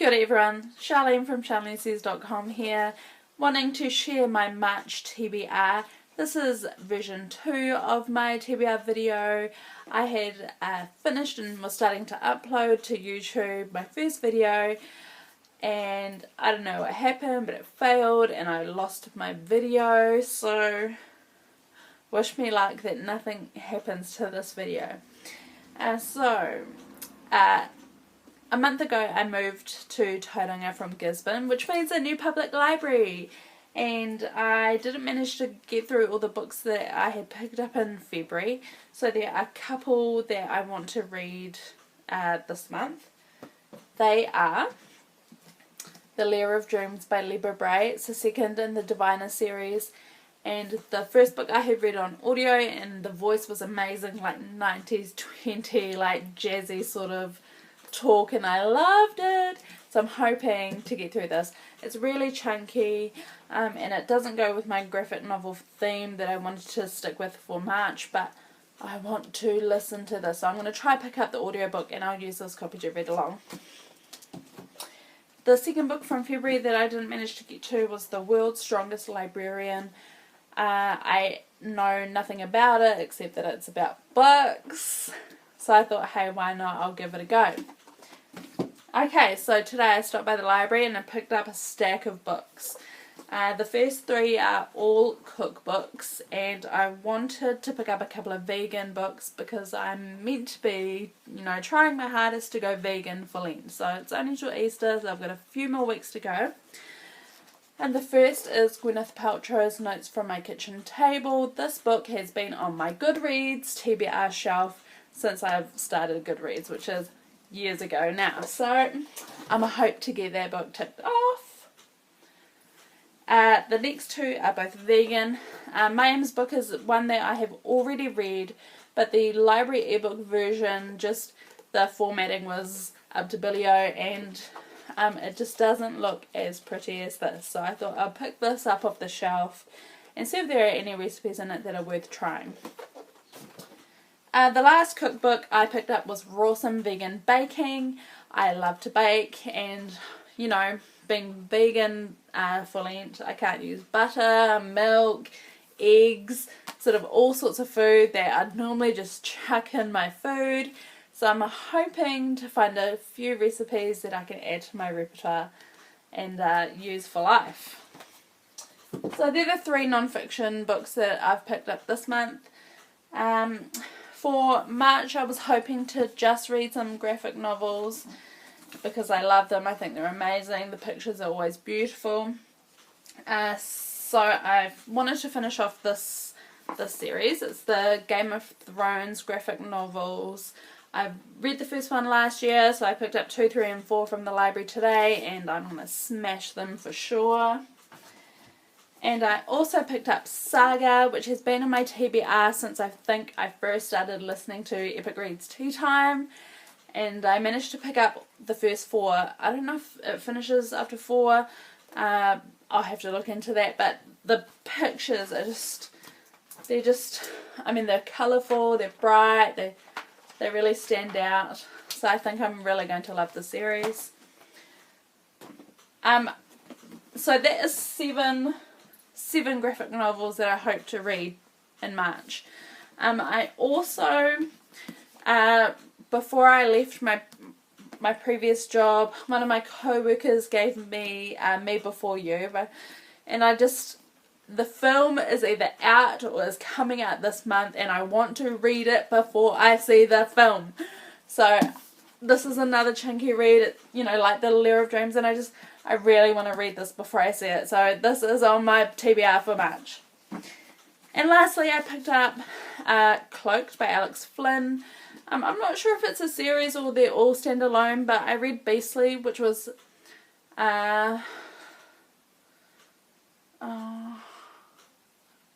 Kia ora everyone, Charlene from charlenesays.com here, wanting to share my March TBR. This is version 2 of my TBR video. I had finished and was starting to upload to YouTube my first video, and I don't know what happened, but it failed and I lost my video, so wish me luck that nothing happens to this video. A month ago I moved to Tauranga from Gisborne, which means a new public library, and I didn't manage to get through all the books that I had picked up in February, so there are a couple that I want to read this month. They are The Lair of Dreams by Librarian. It's the second in the Diviner series, and the first book I had read on audio, and the voice was amazing, like 90s 20, like jazzy sort of talk, and I loved it, so I'm hoping to get through this. It's really chunky, and it doesn't go with my graphic novel theme that I wanted to stick with for March, but I want to listen to this, so I'm going to try pick up the audiobook and I'll use this copy to read along. The second book from February that I didn't manage to get to was The World's Strongest Librarian. I know nothing about it except that it's about books, so I thought, hey, why not, I'll give it a go. Okay, so today I stopped by the library and I picked up a stack of books. The first three are all cookbooks, and I wanted to pick up a couple of vegan books because I'm meant to be, trying my hardest to go vegan for Lent. So it's only till Easter, so I've got a few more weeks to go. And the first is Gwyneth Paltrow's Notes from My Kitchen Table. This book has been on my Goodreads TBR shelf since I've started Goodreads, which is years ago now, so I'm a hope to get that book ticked off. The next two are both vegan. Mayim's book is one that I have already read, but the library ebook version, just the formatting was up to Billio, and it just doesn't look as pretty as this, so I thought I'll pick this up off the shelf and see if there are any recipes in it that are worth trying. The last cookbook I picked up was Rawson Vegan Baking. I love to bake, and being vegan for Lent, I can't use butter, milk, eggs, sort of all sorts of food that I'd normally just chuck in my food. So I'm hoping to find a few recipes that I can add to my repertoire and use for life. So they're the three non-fiction books that I've picked up this month. For March, I was hoping to just read some graphic novels because I love them. I think they're amazing. The pictures are always beautiful. So I wanted to finish off this series. It's the Game of Thrones graphic novels. I read the first one last year, so I picked up 2, 3 and 4 from the library today, and I'm going to smash them for sure. And I also picked up Saga, which has been on my TBR since I think I first started listening to Epic Reads Tea Time. And I managed to pick up the first 4. I don't know if it finishes after 4. I'll have to look into that. But the pictures are they're colourful, they're bright, they really stand out. So I think I'm really going to love the series. So that is 7 graphic novels that I hope to read in March. I also, before I left my previous job, one of my co-workers gave me Me Before You, and the film is either out or is coming out this month, and I want to read it before I see the film. So this is another chunky read, like The Lair of Dreams, and I really want to read this before I see it. So this is on my TBR for March. And lastly, I picked up Cloak by Alex Flynn. I'm not sure if it's a series or they're all standalone, but I read Beastly, which was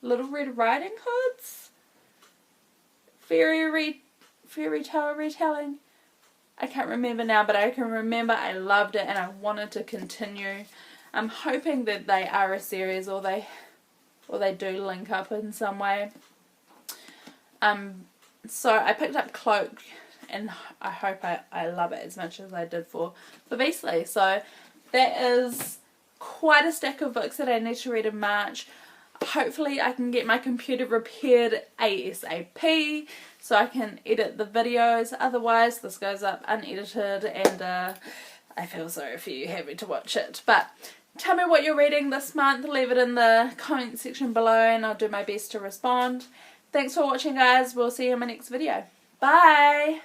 Little Red Riding Hood's fairy tale retelling. I can't remember now, but I can remember I loved it and I wanted to continue. I'm hoping that they are a series or they do link up in some way. So I picked up Cloak and I hope I love it as much as I did for Beasley. So that is quite a stack of books that I need to read in March. Hopefully I can get my computer repaired ASAP so I can edit the videos. Otherwise this goes up unedited, and I feel sorry for you having to watch it. But tell me what you're reading this month. Leave it in the comment section below and I'll do my best to respond. Thanks for watching, guys. We'll see you in my next video. Bye!